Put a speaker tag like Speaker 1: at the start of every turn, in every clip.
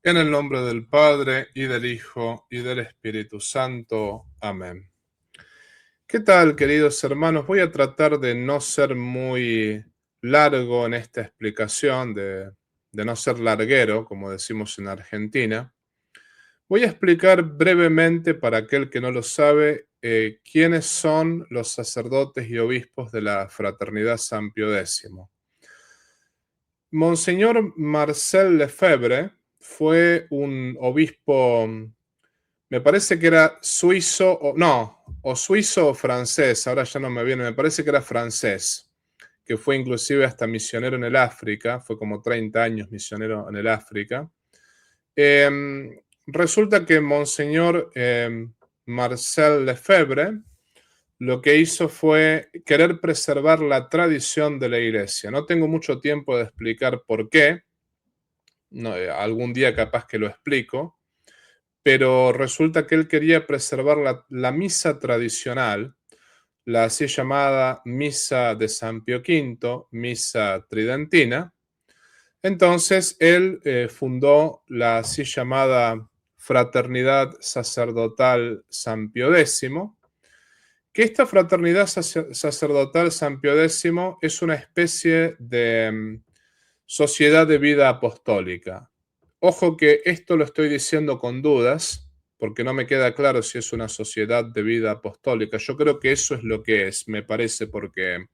Speaker 1: En el nombre del Padre, y del Hijo, y del Espíritu Santo. Amén. ¿Qué tal, queridos hermanos? Voy a tratar de no ser muy largo en esta explicación, de no ser larguero, como decimos en Argentina. Voy a explicar brevemente, para aquel que no lo sabe, quiénes son los sacerdotes y obispos de la Fraternidad San Pío X. Monseñor Marcel Lefebvre fue un obispo, me parece que era suizo, o suizo o francés, ahora ya no me viene, me parece que era francés, que fue inclusive hasta misionero en el África, fue como 30 años misionero en el África. Resulta que Monseñor Marcel Lefebvre lo que hizo fue querer preservar la tradición de la Iglesia. No tengo mucho tiempo de explicar por qué, no, algún día capaz que lo explico, pero resulta que él quería preservar la misa tradicional, la así llamada Misa de San Pío V, Misa Tridentina. Entonces él fundó la así llamada Fraternidad Sacerdotal San Pío X, que esta Fraternidad Sacerdotal San Pío X es una especie de sociedad de vida apostólica. Ojo que esto lo estoy diciendo con dudas, porque no me queda claro si es una sociedad de vida apostólica. Yo creo que eso es lo que es, me parece, porque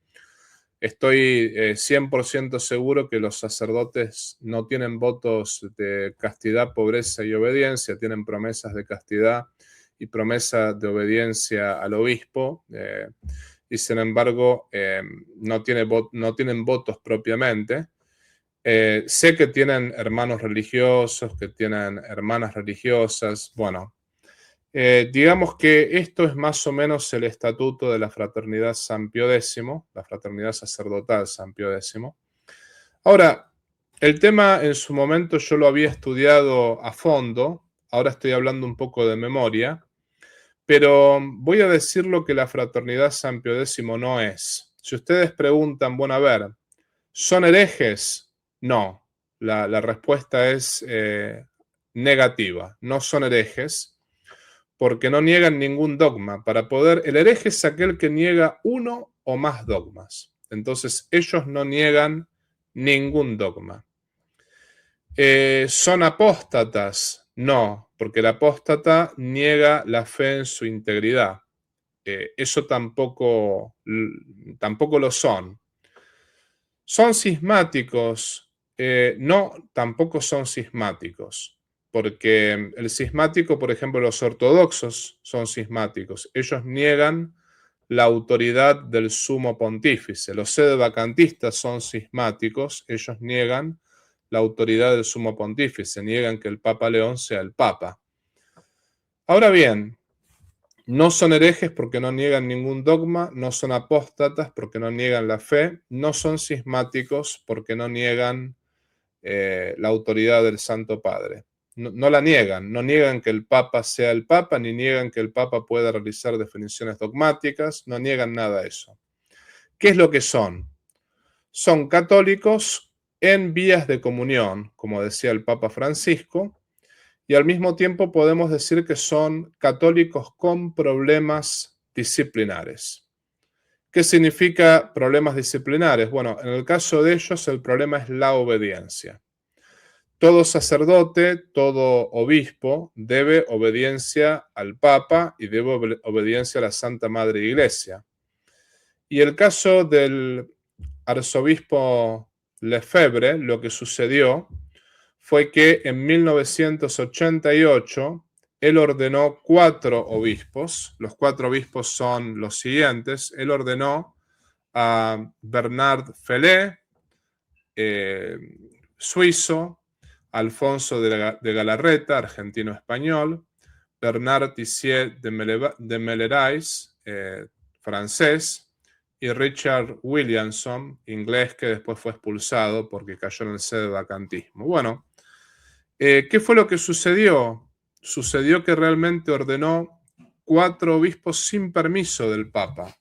Speaker 1: estoy 100% seguro que los sacerdotes no tienen votos de castidad, pobreza y obediencia, tienen promesas de castidad y promesa de obediencia al obispo, y sin embargo no tienen votos propiamente. Sé que tienen hermanos religiosos, que tienen hermanas religiosas. Bueno, digamos que esto es más o menos el estatuto de la Fraternidad San Pío X, la Fraternidad Sacerdotal San Pío X. Ahora, el tema en su momento yo lo había estudiado a fondo, ahora estoy hablando un poco de memoria, pero voy a decir lo que la Fraternidad San Pío X no es. Si ustedes preguntan, bueno, a ver, ¿son herejes? No, la respuesta es negativa. No son herejes porque no niegan ningún dogma. El hereje es aquel que niega uno o más dogmas. Entonces, ellos no niegan ningún dogma. ¿Son apóstatas? No, porque el apóstata niega la fe en su integridad. Eso tampoco lo son. ¿Son cismáticos? No, tampoco son cismáticos, porque el cismático, por ejemplo, los ortodoxos son cismáticos. Ellos niegan la autoridad del sumo pontífice. Los sedevacantistas son cismáticos. Ellos niegan la autoridad del sumo pontífice, niegan que el Papa León sea el Papa. Ahora bien, no son herejes porque no niegan ningún dogma, no son apóstatas porque no niegan la fe, no son cismáticos porque no niegan la autoridad del Santo Padre. No la niegan, no niegan que el Papa sea el Papa, ni niegan que el Papa pueda realizar definiciones dogmáticas, no niegan nada de eso. ¿Qué es lo que son? Son católicos en vías de comunión, como decía el Papa Francisco, y al mismo tiempo podemos decir que son católicos con problemas disciplinares. ¿Qué significa problemas disciplinares? Bueno, en el caso de ellos el problema es la obediencia. Todo sacerdote, todo obispo debe obediencia al Papa y debe obediencia a la Santa Madre Iglesia. Y el caso del arzobispo Lefebvre, lo que sucedió fue que en 1988 él ordenó 4 obispos. Los 4 obispos son los siguientes. Él ordenó a Bernard Felé, suizo, Alfonso de Galarreta, argentino-español, Bernard Tissier de Mellerais, francés, y Richard Williamson, inglés, que después fue expulsado porque cayó en el sedevacantismo. Bueno, ¿qué fue lo que sucedió? Sucedió que realmente ordenó 4 obispos sin permiso del Papa.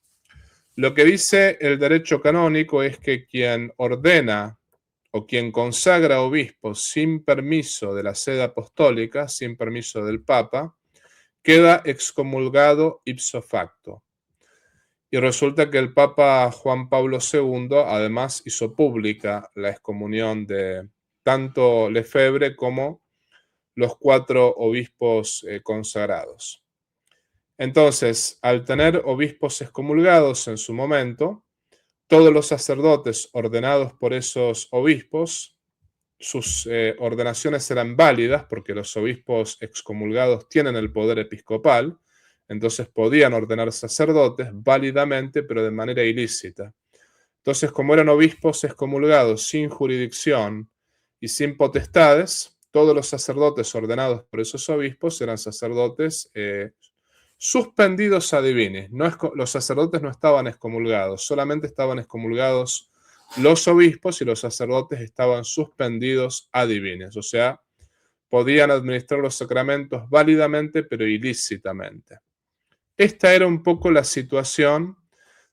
Speaker 1: Lo que dice el derecho canónico es que quien ordena o quien consagra obispos sin permiso de la sede apostólica, sin permiso del Papa, queda excomulgado ipso facto. Y resulta que el Papa Juan Pablo II además hizo pública la excomunión de tanto Lefebvre como los 4 obispos consagrados. Entonces, al tener obispos excomulgados en su momento, todos los sacerdotes ordenados por esos obispos, sus ordenaciones eran válidas porque los obispos excomulgados tienen el poder episcopal, entonces podían ordenar sacerdotes válidamente, pero de manera ilícita. Entonces, como eran obispos excomulgados sin jurisdicción y sin potestades, todos los sacerdotes ordenados por esos obispos eran sacerdotes suspendidos a divinis. Los sacerdotes no estaban excomulgados, solamente estaban excomulgados los obispos y los sacerdotes estaban suspendidos a divinis, o sea, podían administrar los sacramentos válidamente, pero ilícitamente. Esta era un poco la situación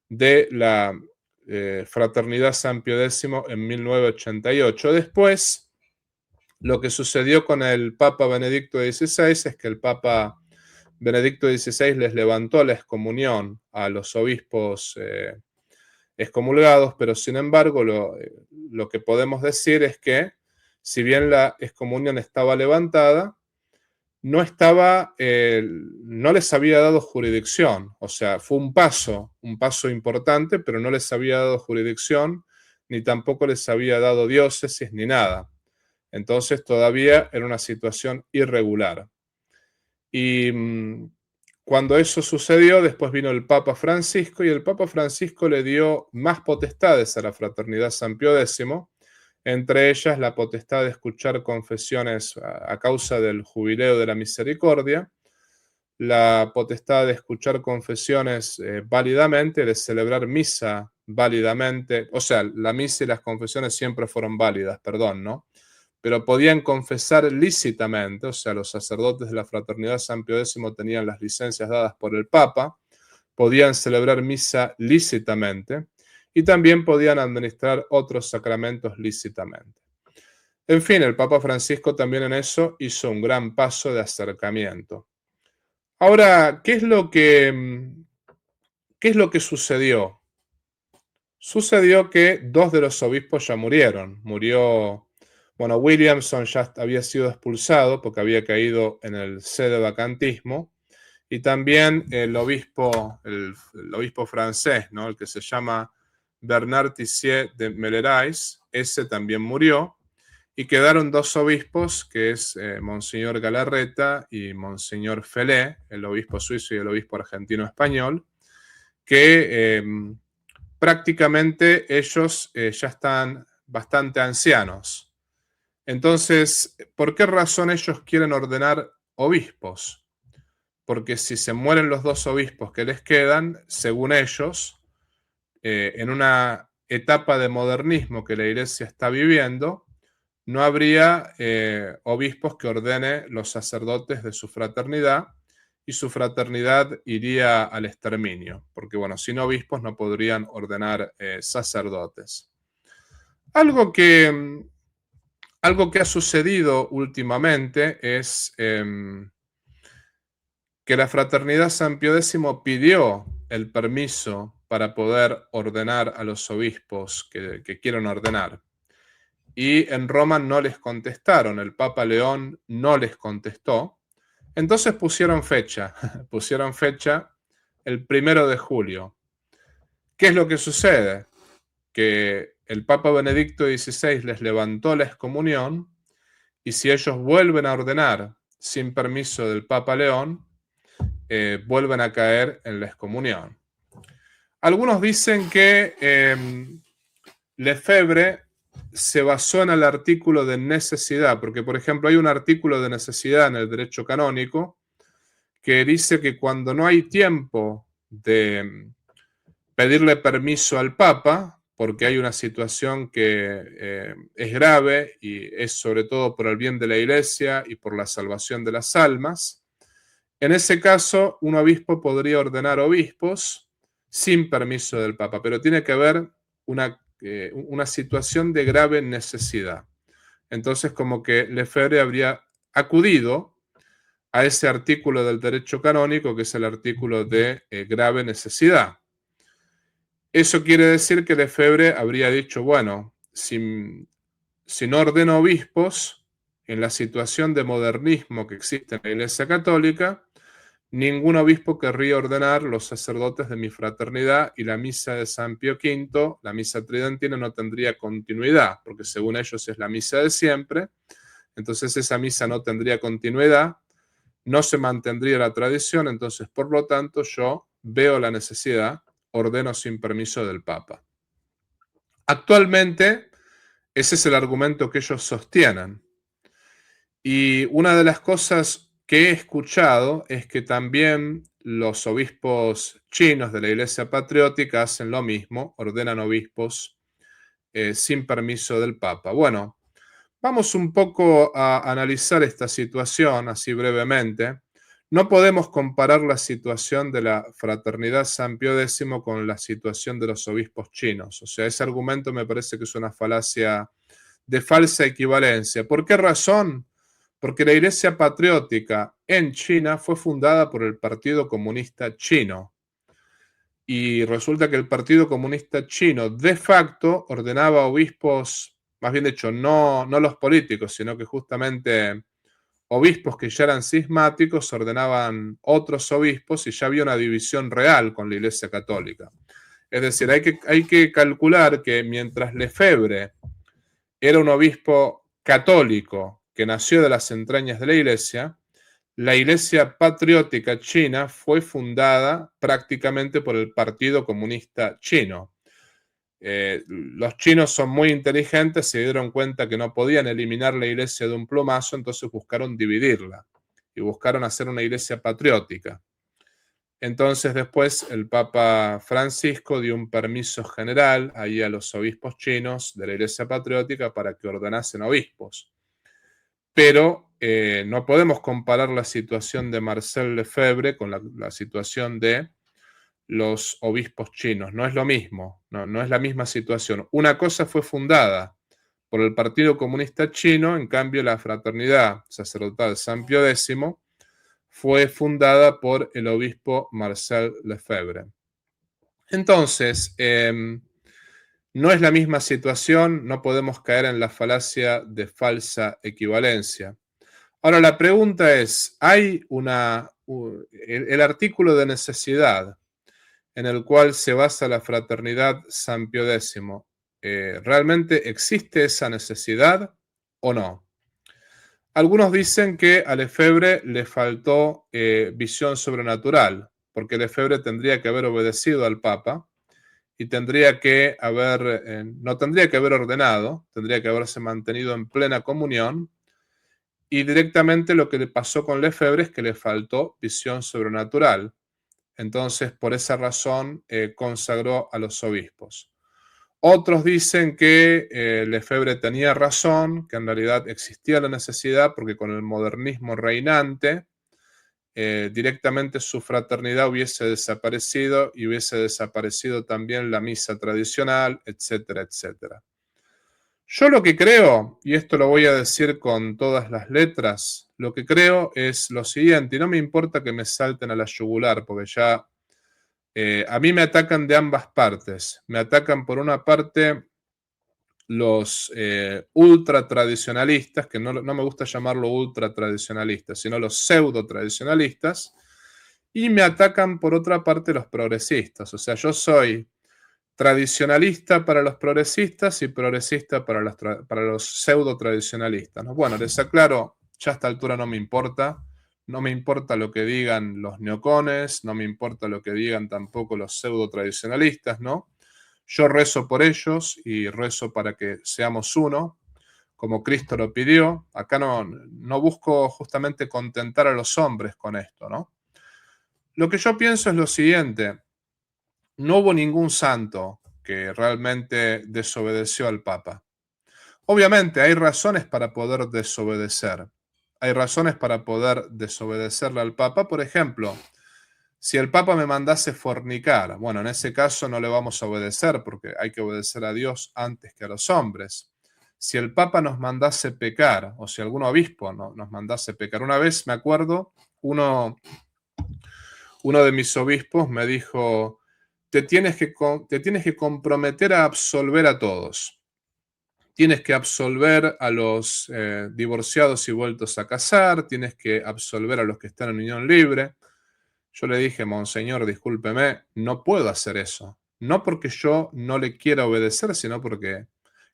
Speaker 1: de la Fraternidad San Pío X en 1988. Después, lo que sucedió con el Papa Benedicto XVI es que el Papa Benedicto XVI les levantó la excomunión a los obispos excomulgados, pero sin embargo lo que podemos decir es que si bien la excomunión estaba levantada, no les había dado jurisdicción, o sea, fue un paso importante, pero no les había dado jurisdicción, ni tampoco les había dado diócesis, ni nada. Entonces todavía era una situación irregular. Y cuando eso sucedió, después vino el Papa Francisco, y el Papa Francisco le dio más potestades a la Fraternidad San Pío X, entre ellas la potestad de escuchar confesiones a causa del Jubileo de la Misericordia, la potestad de escuchar confesiones válidamente, de celebrar misa válidamente, o sea, la misa y las confesiones siempre fueron válidas, perdón, ¿no? Pero podían confesar lícitamente, o sea, los sacerdotes de la Fraternidad San Pío X tenían las licencias dadas por el Papa, podían celebrar misa lícitamente, y también podían administrar otros sacramentos lícitamente. En fin, el Papa Francisco también en eso hizo un gran paso de acercamiento. Ahora, ¿qué es lo que sucedió? Sucedió que 2 de los obispos ya murieron. Williamson ya había sido expulsado porque había caído en el sedevacantismo, y también el obispo francés, ¿no? El que se llama Bernard Tissier de Mellerais, ese también murió, y quedaron 2 obispos, que es Monseñor Galarreta y Monseñor Felé, el obispo suizo y el obispo argentino-español, que prácticamente ellos ya están bastante ancianos. Entonces, ¿por qué razón ellos quieren ordenar obispos? Porque si se mueren los 2 obispos que les quedan, según ellos, en una etapa de modernismo que la Iglesia está viviendo, no habría obispos que ordene los sacerdotes de su fraternidad, y su fraternidad iría al exterminio, porque sin obispos no podrían ordenar sacerdotes. Algo que ha sucedido últimamente es que la Fraternidad San Pío X pidió el permiso para poder ordenar a los obispos que quieren ordenar. Y en Roma no les contestaron, el Papa León no les contestó. Entonces pusieron fecha el 1 de julio. ¿Qué es lo que sucede? Que el Papa Benedicto XVI les levantó la excomunión, y si ellos vuelven a ordenar sin permiso del Papa León, vuelven a caer en la excomunión. Algunos dicen que Lefebvre se basó en el artículo de necesidad, porque, por ejemplo, hay un artículo de necesidad en el derecho canónico que dice que cuando no hay tiempo de pedirle permiso al Papa, porque hay una situación que es grave y es sobre todo por el bien de la Iglesia y por la salvación de las almas, en ese caso un obispo podría ordenar obispos sin permiso del Papa, pero tiene que haber una una situación de grave necesidad. Entonces, como que Lefebvre habría acudido a ese artículo del derecho canónico, que es el artículo de grave necesidad. Eso quiere decir que Lefebvre habría dicho, bueno, si no ordeno obispos, en la situación de modernismo que existe en la Iglesia Católica, ningún obispo querría ordenar los sacerdotes de mi fraternidad y la misa de San Pío V, la misa tridentina, no tendría continuidad, porque según ellos es la misa de siempre, entonces esa misa no tendría continuidad, no se mantendría la tradición, entonces por lo tanto yo veo la necesidad, ordeno sin permiso del Papa. Actualmente ese es el argumento que ellos sostienen. Y una de las cosas que he escuchado es que también los obispos chinos de la Iglesia Patriótica hacen lo mismo, ordenan obispos sin permiso del Papa. Bueno, vamos un poco a analizar esta situación así brevemente. No podemos comparar la situación de la Fraternidad San Pío X con la situación de los obispos chinos. O sea, ese argumento me parece que es una falacia de falsa equivalencia. ¿Por qué razón? Porque la Iglesia Patriótica en China fue fundada por el Partido Comunista Chino. Y resulta que el Partido Comunista Chino de facto ordenaba obispos, más bien dicho, no los políticos, sino que justamente obispos que ya eran cismáticos ordenaban otros obispos y ya había una división real con la Iglesia Católica. Es decir, hay que calcular que mientras Lefebvre era un obispo católico que nació de las entrañas de la Iglesia Patriótica China fue fundada prácticamente por el Partido Comunista Chino. Los chinos son muy inteligentes, se dieron cuenta que no podían eliminar la iglesia de un plumazo, entonces buscaron dividirla y buscaron hacer una iglesia patriótica. Entonces después el Papa Francisco dio un permiso general ahí a los obispos chinos de la Iglesia Patriótica para que ordenasen obispos. Pero no podemos comparar la situación de Marcel Lefebvre con la situación de los obispos chinos. No es lo mismo, no es la misma situación. Una cosa fue fundada por el Partido Comunista Chino, en cambio la Fraternidad Sacerdotal San Pío X fue fundada por el obispo Marcel Lefebvre. Entonces, no es la misma situación, no podemos caer en la falacia de falsa equivalencia. Ahora, la pregunta es, ¿hay el artículo de necesidad en el cual se basa la Fraternidad San Pío X, ¿realmente existe esa necesidad o no? Algunos dicen que a Lefebvre le faltó visión sobrenatural, porque Lefebvre tendría que haber obedecido al Papa y tendría que no tendría que haber ordenado, tendría que haberse mantenido en plena comunión, y directamente lo que le pasó con Lefebvre es que le faltó visión sobrenatural. Entonces, por esa razón, consagró a los obispos. Otros dicen que Lefebvre tenía razón, que en realidad existía la necesidad porque con el modernismo reinante directamente su fraternidad hubiese desaparecido y hubiese desaparecido también la misa tradicional, etcétera, etcétera. Yo lo que creo, y esto lo voy a decir con todas las letras, lo que creo es lo siguiente, y no me importa que me salten a la yugular, porque ya a mí me atacan de ambas partes. Me atacan por una parte los ultra tradicionalistas, que no me gusta llamarlo ultra tradicionalistas, sino los pseudo tradicionalistas, y me atacan por otra parte los progresistas. O sea, yo soy tradicionalista para los progresistas y progresista para los pseudo tradicionalistas, ¿no? Bueno, les aclaro, ya a esta altura no me importa. No me importa lo que digan los neocones, no me importa lo que digan tampoco los pseudo tradicionalistas, ¿no? Yo rezo por ellos y rezo para que seamos uno, como Cristo lo pidió. Acá no busco justamente contentar a los hombres con esto, ¿no? Lo que yo pienso es lo siguiente: no hubo ningún santo que realmente desobedeció al Papa. Obviamente hay razones para poder desobedecer. Hay razones para poder desobedecerle al Papa. Por ejemplo, Si el Papa me mandase fornicar, bueno, en ese caso no le vamos a obedecer porque hay que obedecer a Dios antes que a los hombres. Si el Papa nos mandase pecar, o si algún obispo nos mandase pecar. Una vez me acuerdo, uno de mis obispos me dijo, te tienes que comprometer a absolver a todos. Tienes que absolver a los divorciados y vueltos a casar, tienes que absolver a los que están en unión libre. Yo le dije, Monseñor, discúlpeme, no puedo hacer eso. No porque yo no le quiera obedecer, sino porque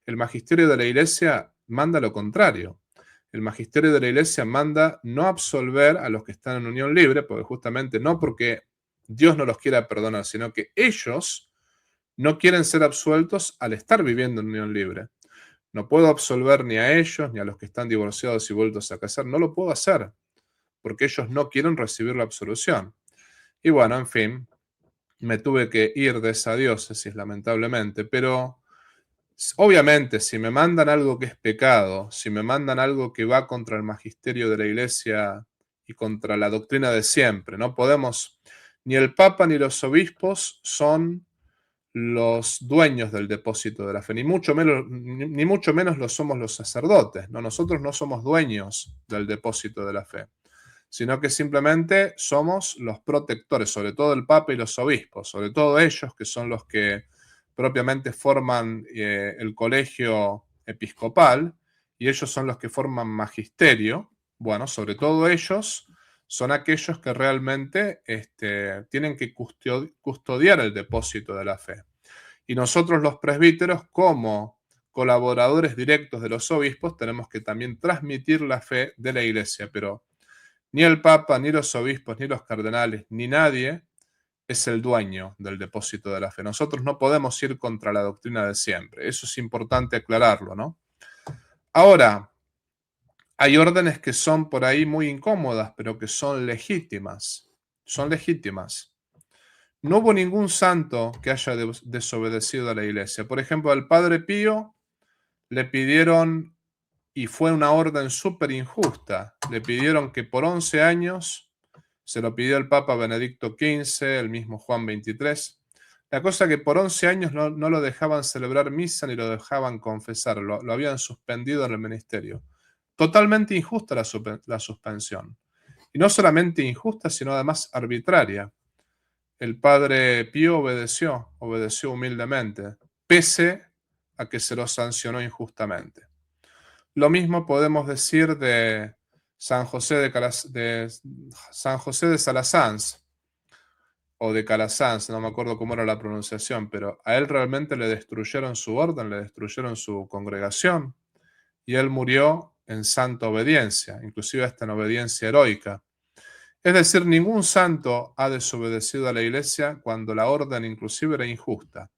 Speaker 1: el magisterio de la Iglesia manda lo contrario. El magisterio de la Iglesia manda no absolver a los que están en unión libre, porque justamente no porque Dios no los quiera perdonar, sino que ellos no quieren ser absueltos al estar viviendo en unión libre. No puedo absolver ni a ellos, ni a los que están divorciados y vueltos a casar. No lo puedo hacer, porque ellos no quieren recibir la absolución. Y bueno, en fin, me tuve que ir de esa diócesis, lamentablemente, pero obviamente si me mandan algo que es pecado, si me mandan algo que va contra el magisterio de la Iglesia y contra la doctrina de siempre, no podemos, ni el Papa ni los obispos son los dueños del depósito de la fe, ni mucho menos lo somos los sacerdotes, ¿no? Nosotros no somos dueños del depósito de la fe, sino que simplemente somos los protectores, sobre todo el Papa y los obispos, sobre todo ellos que son los que propiamente forman el colegio episcopal, y ellos son los que forman magisterio. Bueno, sobre todo ellos son aquellos que realmente tienen que custodiar el depósito de la fe. Y nosotros los presbíteros, como colaboradores directos de los obispos, tenemos que también transmitir la fe de la Iglesia, pero ni el Papa, ni los obispos, ni los cardenales, ni nadie es el dueño del depósito de la fe. Nosotros no podemos ir contra la doctrina de siempre. Eso es importante aclararlo, ¿no? Ahora, hay órdenes que son por ahí muy incómodas, pero que son legítimas. Son legítimas. No hubo ningún santo que haya desobedecido a la Iglesia. Por ejemplo, al Padre Pío le pidieron, y fue una orden súper injusta, le pidieron que por 11 años, se lo pidió el Papa Benedicto XV, el mismo Juan XXIII, la cosa que por 11 años no lo dejaban celebrar misa ni lo dejaban confesar, lo habían suspendido en el ministerio. Totalmente injusta la suspensión. Y no solamente injusta, sino además arbitraria. El Padre Pío obedeció humildemente, pese a que se lo sancionó injustamente. Lo mismo podemos decir de San José de Salasanz, o de Calasanz, no me acuerdo cómo era la pronunciación, pero a él realmente le destruyeron su orden, le destruyeron su congregación, y él murió en santa obediencia, inclusive hasta en obediencia heroica. Es decir, ningún santo ha desobedecido a la Iglesia cuando la orden inclusive era injusta.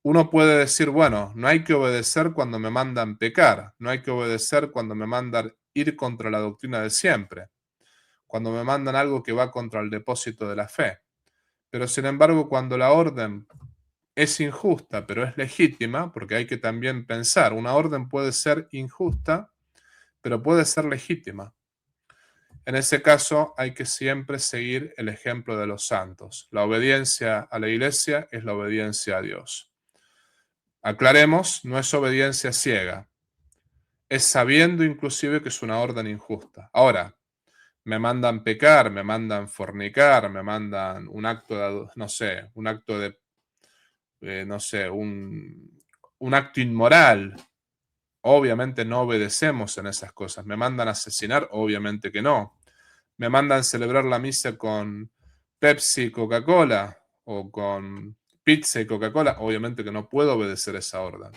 Speaker 1: Uno puede decir, bueno, no hay que obedecer cuando me mandan pecar, no hay que obedecer cuando me mandan ir contra la doctrina de siempre, cuando me mandan algo que va contra el depósito de la fe. Pero sin embargo, cuando la orden es injusta, pero es legítima, porque hay que también pensar, una orden puede ser injusta, pero puede ser legítima. En ese caso hay que siempre seguir el ejemplo de los santos. La obediencia a la Iglesia es la obediencia a Dios. Aclaremos, no es obediencia ciega, es sabiendo inclusive que es una orden injusta. Ahora, me mandan pecar, me mandan fornicar, me mandan un acto de, no sé, un acto de, no sé, un acto inmoral. Obviamente no obedecemos en esas cosas. Me mandan asesinar, obviamente que no. Me mandan celebrar la misa con Pepsi y Coca-Cola, o con pizza y Coca-Cola, obviamente que no puedo obedecer esa orden.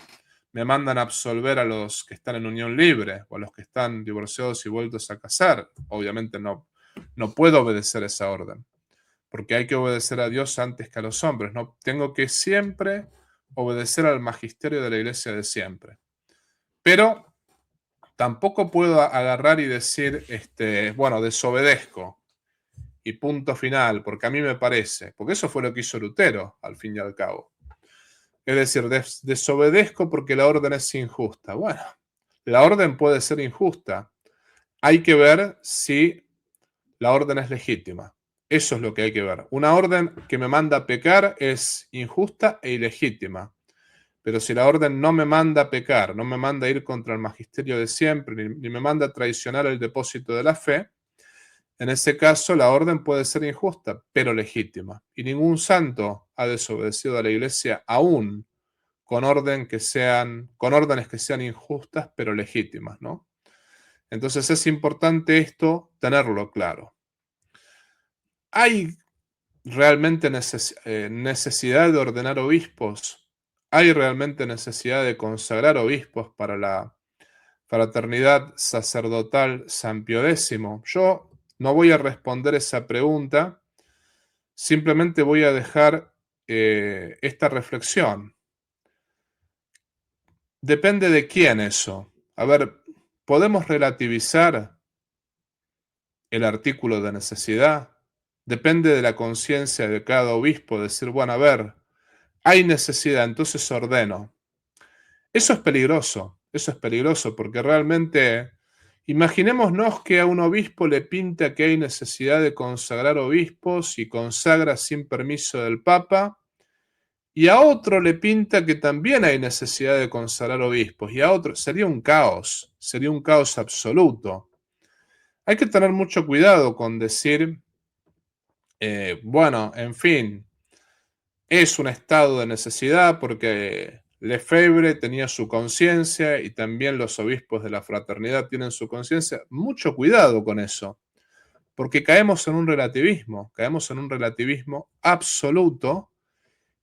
Speaker 1: Me mandan absolver a los que están en unión libre o a los que están divorciados y vueltos a casar, obviamente no puedo obedecer esa orden, porque hay que obedecer a Dios antes que a los hombres. No tengo que siempre obedecer al magisterio de la Iglesia de siempre. Pero tampoco puedo agarrar y decir, bueno, desobedezco y punto final, porque a mí me parece, porque eso fue lo que hizo Lutero, al fin y al cabo. Es decir, desobedezco porque la orden es injusta. Bueno, la orden puede ser injusta. Hay que ver si la orden es legítima. Eso es lo que hay que ver. Una orden que me manda a pecar es injusta e ilegítima. Pero si la orden no me manda a pecar, no me manda a ir contra el magisterio de siempre, ni me manda a traicionar el depósito de la fe, en ese caso la orden puede ser injusta, pero legítima. Y ningún santo ha desobedecido a la Iglesia aún con órdenes que sean injustas, pero legítimas, ¿no? Entonces es importante esto tenerlo claro. ¿Hay realmente necesidad de ordenar obispos? ¿Hay realmente necesidad de consagrar obispos para la fraternidad sacerdotal San Pío X? Yo no voy a responder esa pregunta, simplemente voy a dejar esta reflexión. Depende de quién eso. A ver, ¿podemos relativizar el artículo de necesidad? Depende de la conciencia de cada obispo decir, bueno, a ver, hay necesidad, entonces ordeno. Eso es peligroso porque realmente, imaginémonos que a un obispo le pinta que hay necesidad de consagrar obispos y consagra sin permiso del Papa, y a otro le pinta que también hay necesidad de consagrar obispos, y a otro, sería un caos absoluto. Hay que tener mucho cuidado con decir, bueno, en fin, es un estado de necesidad porque Lefebvre tenía su conciencia y también los obispos de la fraternidad tienen su conciencia. Mucho cuidado con eso, porque caemos en un relativismo absoluto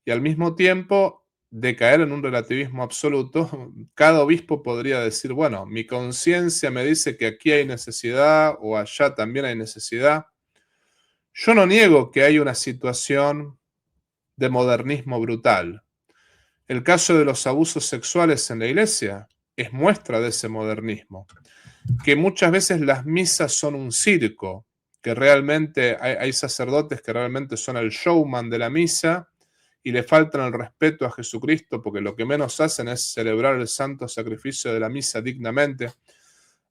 Speaker 1: y al mismo tiempo de caer en un relativismo absoluto, cada obispo podría decir, bueno, mi conciencia me dice que aquí hay necesidad o allá también hay necesidad. Yo no niego que hay una situación de modernismo brutal. El caso de los abusos sexuales en la iglesia es muestra de ese modernismo, que muchas veces las misas son un circo, que realmente hay sacerdotes que realmente son el showman de la misa y le faltan el respeto a Jesucristo porque lo que menos hacen es celebrar el santo sacrificio de la misa dignamente.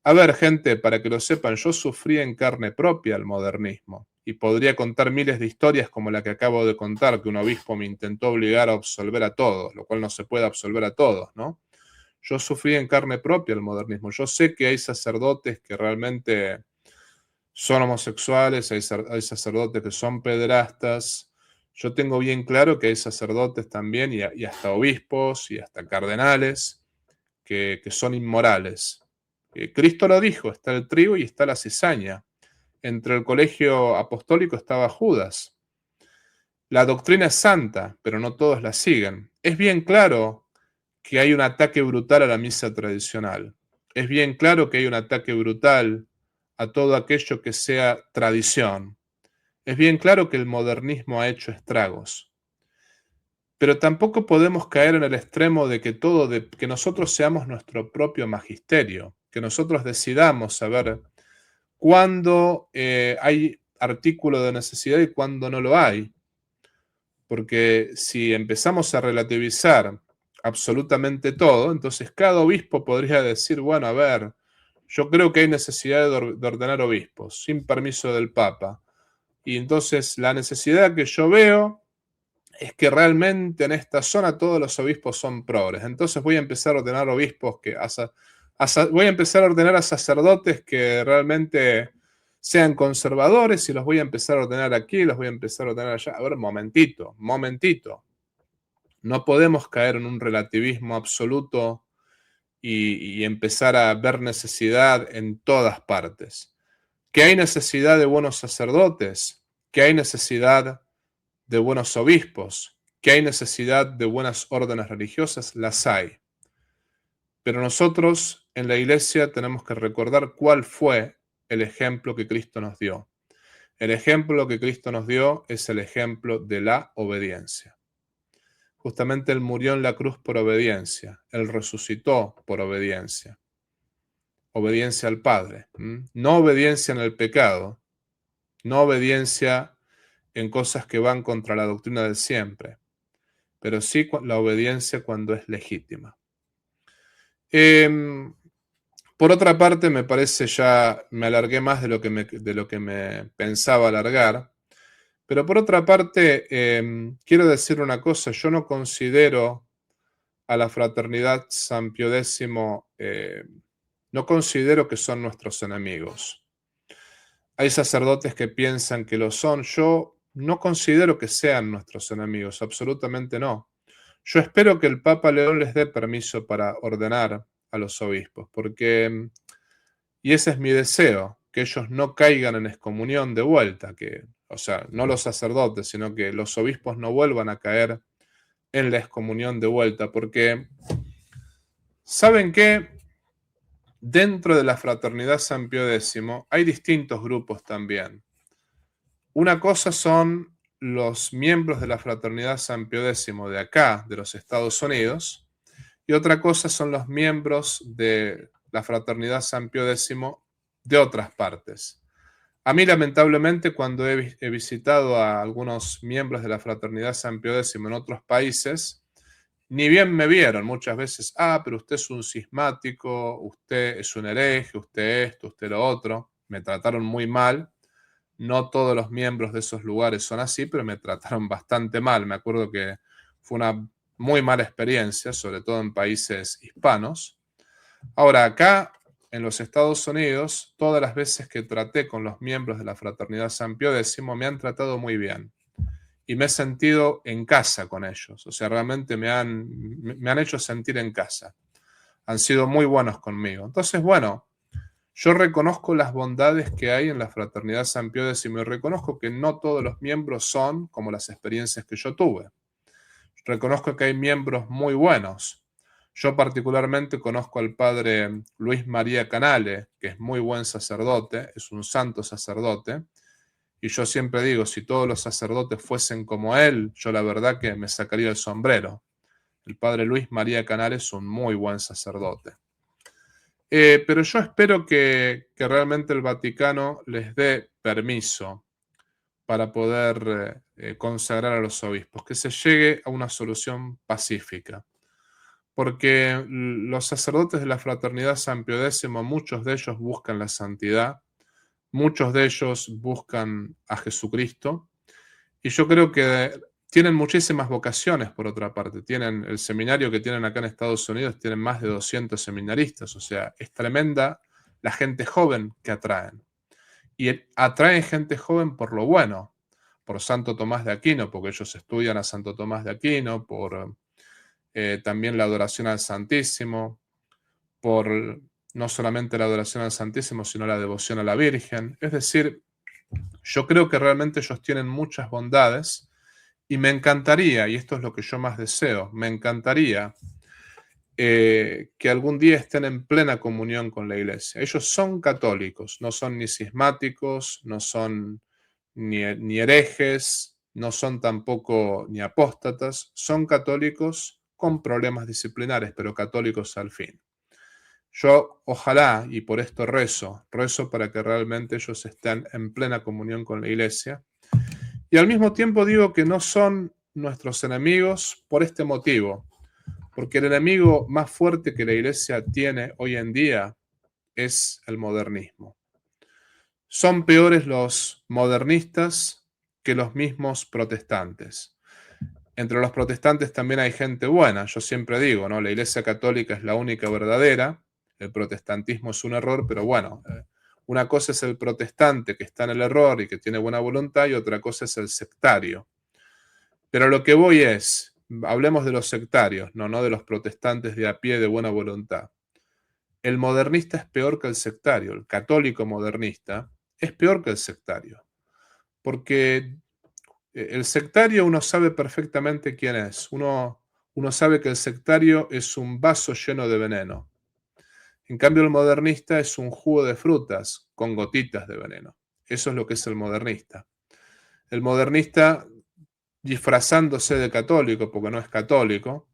Speaker 1: A ver, gente, para que lo sepan, yo sufrí en carne propia el modernismo y podría contar miles de historias como la que acabo de contar, que un obispo me intentó obligar a absolver a todos, lo cual no se puede absolver a todos, ¿no? Yo sufrí en carne propia el modernismo. Yo sé que hay sacerdotes que realmente son homosexuales, hay sacerdotes que son pederastas. Yo tengo bien claro que hay sacerdotes también y hasta obispos y hasta cardenales que son inmorales. Cristo lo dijo, está el trigo y está la cizaña. Entre el colegio apostólico estaba Judas. La doctrina es santa, pero no todos la siguen. Es bien claro que hay un ataque brutal a la misa tradicional. Es bien claro que hay un ataque brutal a todo aquello que sea tradición. Es bien claro que el modernismo ha hecho estragos. Pero tampoco podemos caer en el extremo de que nosotros seamos nuestro propio magisterio, que nosotros decidamos saber cuándo hay artículo de necesidad y cuándo no lo hay. Porque si empezamos a relativizar absolutamente todo, entonces cada obispo podría decir, bueno, a ver, yo creo que hay necesidad de ordenar obispos sin permiso del Papa. Y entonces la necesidad que yo veo es que realmente en esta zona todos los obispos son progres. Entonces voy a empezar a ordenar obispos voy a empezar a ordenar a sacerdotes que realmente sean conservadores y los voy a empezar a ordenar aquí, los voy a empezar a ordenar allá. A ver, momentito. No podemos caer en un relativismo absoluto y empezar a ver necesidad en todas partes. Que hay necesidad de buenos sacerdotes, que hay necesidad de buenos obispos, que hay necesidad de buenas órdenes religiosas, las hay. Pero nosotros en la iglesia tenemos que recordar cuál fue el ejemplo que Cristo nos dio. El ejemplo que Cristo nos dio es el ejemplo de la obediencia. Justamente Él murió en la cruz por obediencia. Él resucitó por obediencia. Obediencia al Padre. No obediencia en el pecado. No obediencia en cosas que van contra la doctrina del siempre. Pero sí la obediencia cuando es legítima. Por otra parte, me parece ya me alargué más de lo que me pensaba alargar. Pero por otra parte, quiero decir una cosa, yo no considero a la fraternidad San Pío X, no considero que son nuestros enemigos. Hay sacerdotes que piensan que lo son, yo no considero que sean nuestros enemigos, absolutamente no. Yo espero que el Papa León les dé permiso para ordenar a los obispos, porque, y ese es mi deseo, que ellos no caigan en excomunión de vuelta, que, o sea, no los sacerdotes, sino que los obispos no vuelvan a caer en la excomunión de vuelta, porque, ¿saben qué? Dentro de la fraternidad San Pío X hay distintos grupos también. Una cosa son los miembros de la fraternidad San Pío X de acá, de los Estados Unidos, y otra cosa son los miembros de la fraternidad San Pío X de otras partes. A mí, lamentablemente, cuando he visitado a algunos miembros de la fraternidad San Pío X en otros países, ni bien me vieron muchas veces, pero usted es un cismático, usted es un hereje, usted esto, usted lo otro. Me trataron muy mal. No todos los miembros de esos lugares son así, pero me trataron bastante mal. Me acuerdo que fue una muy mala experiencia, sobre todo en países hispanos. Ahora, acá en los Estados Unidos, todas las veces que traté con los miembros de la fraternidad San Pío X me han tratado muy bien y me he sentido en casa con ellos. O sea, realmente me han hecho sentir en casa. Han sido muy buenos conmigo. Entonces, bueno, yo reconozco las bondades que hay en la fraternidad San Pío X y reconozco que no todos los miembros son como las experiencias que yo tuve. Reconozco que hay miembros muy buenos. Yo particularmente conozco al padre Luis María Canale, que es muy buen sacerdote, es un santo sacerdote, y yo siempre digo, si todos los sacerdotes fuesen como él, yo la verdad que me sacaría el sombrero. El padre Luis María Canale es un muy buen sacerdote. Pero yo espero que realmente el Vaticano les dé permiso para poder consagrar a los obispos, que se llegue a una solución pacífica. Porque los sacerdotes de la fraternidad San Pío X, muchos de ellos buscan la santidad, muchos de ellos buscan a Jesucristo, y yo creo que tienen muchísimas vocaciones, por otra parte. Tienen el seminario que tienen acá en Estados Unidos, tienen más de 200 seminaristas, o sea, es tremenda la gente joven que atraen. Y atraen gente joven por lo bueno, por Santo Tomás de Aquino, porque ellos estudian a Santo Tomás de Aquino, por también la adoración al Santísimo, por no solamente la adoración al Santísimo, sino la devoción a la Virgen. Es decir, yo creo que realmente ellos tienen muchas bondades y me encantaría, y esto es lo que yo más deseo, me encantaría que algún día estén en plena comunión con la Iglesia. Ellos son católicos, no son ni cismáticos, no son ni herejes, no son tampoco ni apóstatas, son católicos con problemas disciplinares, pero católicos al fin. Yo ojalá, y por esto rezo para que realmente ellos estén en plena comunión con la Iglesia. Y al mismo tiempo digo que no son nuestros enemigos por este motivo, porque el enemigo más fuerte que la Iglesia tiene hoy en día es el modernismo. Son peores los modernistas que los mismos protestantes. Entre los protestantes también hay gente buena. Yo siempre digo, ¿no? La Iglesia Católica es la única verdadera, el protestantismo es un error, pero bueno, una cosa es el protestante que está en el error y que tiene buena voluntad y otra cosa es el sectario. Pero lo que voy es, hablemos de los sectarios, no de los protestantes de a pie de buena voluntad. El modernista es peor que el sectario, el católico modernista es peor que el sectario, porque el sectario uno sabe perfectamente quién es, uno sabe que el sectario es un vaso lleno de veneno. En cambio, el modernista es un jugo de frutas con gotitas de veneno. Eso es lo que es el modernista. El modernista, disfrazándose de católico, porque no es católico,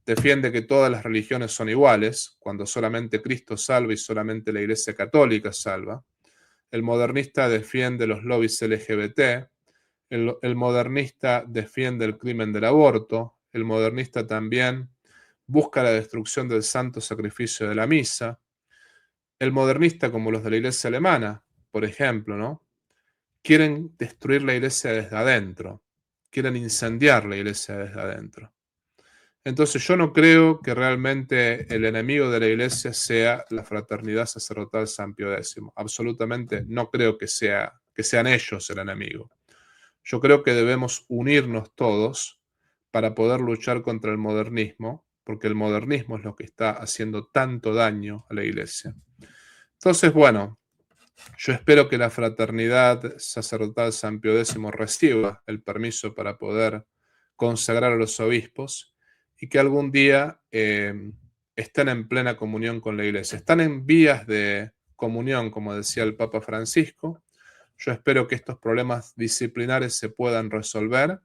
Speaker 1: defiende que todas las religiones son iguales, cuando solamente Cristo salva y solamente la Iglesia Católica salva. El modernista defiende los lobbies LGBT, el modernista defiende el crimen del aborto, el modernista también busca la destrucción del santo sacrificio de la misa. El modernista, como los de la Iglesia alemana, por ejemplo, ¿no? quieren destruir la iglesia desde adentro, quieren incendiar la iglesia desde adentro. Entonces yo no creo que realmente el enemigo de la iglesia sea la fraternidad sacerdotal San Pío X. Absolutamente no creo que sean ellos el enemigo. Yo creo que debemos unirnos todos para poder luchar contra el modernismo, porque el modernismo es lo que está haciendo tanto daño a la iglesia. Entonces, bueno, yo espero que la fraternidad sacerdotal San Pío X reciba el permiso para poder consagrar a los obispos y que algún día estén en plena comunión con la iglesia. Están en vías de comunión, como decía el Papa Francisco. Yo espero que estos problemas disciplinares se puedan resolver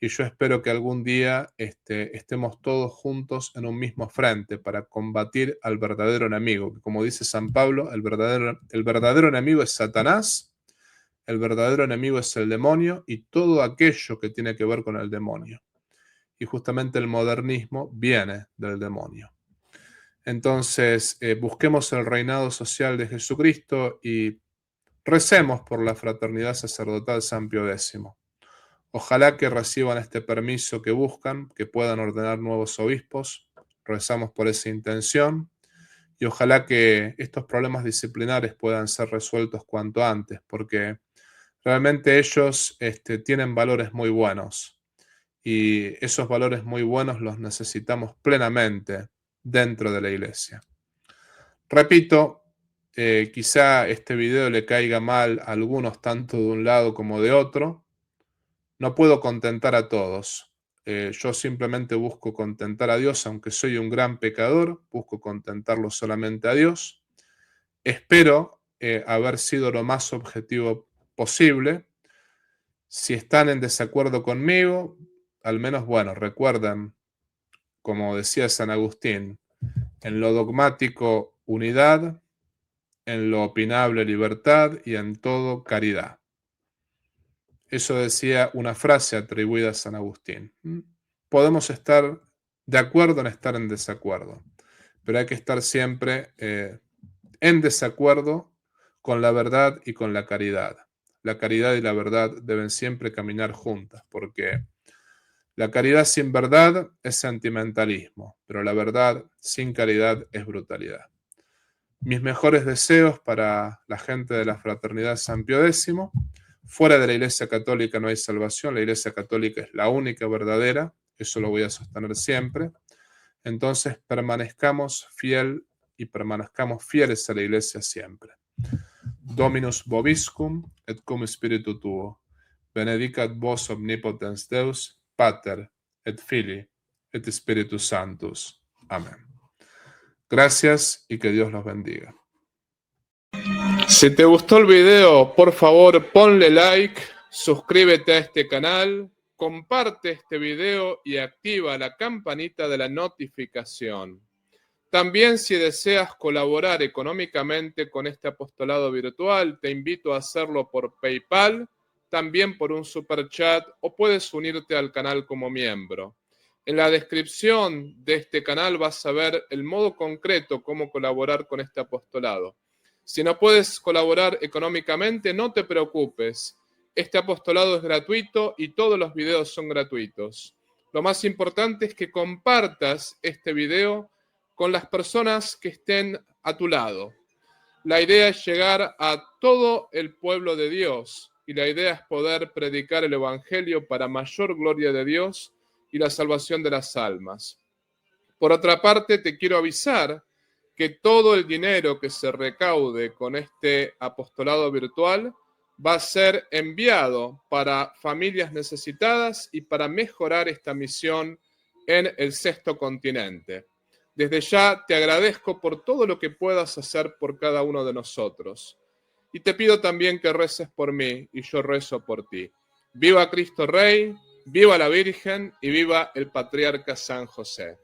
Speaker 1: y yo espero que algún día estemos todos juntos en un mismo frente para combatir al verdadero enemigo, que como dice San Pablo, el verdadero enemigo es Satanás, el verdadero enemigo es el demonio y todo aquello que tiene que ver con el demonio. Y justamente el modernismo viene del demonio. Entonces, busquemos el reinado social de Jesucristo y recemos por la fraternidad sacerdotal San Pío X. Ojalá que reciban este permiso que buscan, que puedan ordenar nuevos obispos. Rezamos por esa intención y ojalá que estos problemas disciplinares puedan ser resueltos cuanto antes, porque realmente ellos tienen valores muy buenos y esos valores muy buenos los necesitamos plenamente dentro de la iglesia. Repito, quizá este video le caiga mal a algunos tanto de un lado como de otro. No puedo contentar a todos. Yo simplemente busco contentar a Dios, aunque soy un gran pecador, busco contentarlo solamente a Dios. Espero haber sido lo más objetivo posible. Si están en desacuerdo conmigo, al menos, bueno, recuerden, como decía San Agustín, en lo dogmático unidad, en lo opinable libertad y en todo caridad. Eso decía una frase atribuida a San Agustín. Podemos estar de acuerdo en estar en desacuerdo, pero hay que estar siempre en desacuerdo con la verdad y con la caridad. La caridad y la verdad deben siempre caminar juntas, porque la caridad sin verdad es sentimentalismo, pero la verdad sin caridad es brutalidad. Mis mejores deseos para la gente de la Fraternidad San Pío X. Fuera de la Iglesia Católica no hay salvación, la Iglesia Católica es la única verdadera, eso lo voy a sostener siempre. Entonces permanezcamos fieles a la Iglesia siempre. Dominus vobiscum et cum spiritu tuo. Benedicat vos omnipotens Deus, Pater et Filii et Spiritus Sanctus. Amén. Gracias y que Dios los bendiga. Si te gustó el video, por favor ponle like, suscríbete a este canal, comparte este video y activa la campanita de la notificación. También si deseas colaborar económicamente con este apostolado virtual, te invito a hacerlo por PayPal, también por un super chat o puedes unirte al canal como miembro. En la descripción de este canal vas a ver el modo concreto cómo colaborar con este apostolado. Si no puedes colaborar económicamente, no te preocupes. Este apostolado es gratuito y todos los videos son gratuitos. Lo más importante es que compartas este video con las personas que estén a tu lado. La idea es llegar a todo el pueblo de Dios y la idea es poder predicar el Evangelio para mayor gloria de Dios y la salvación de las almas. Por otra parte, te quiero avisar que todo el dinero que se recaude con este apostolado virtual va a ser enviado para familias necesitadas y para mejorar esta misión en el sexto continente. Desde ya te agradezco por todo lo que puedas hacer por cada uno de nosotros. Y te pido también que reces por mí y yo rezo por ti. Viva Cristo Rey, viva la Virgen y viva el Patriarca San José.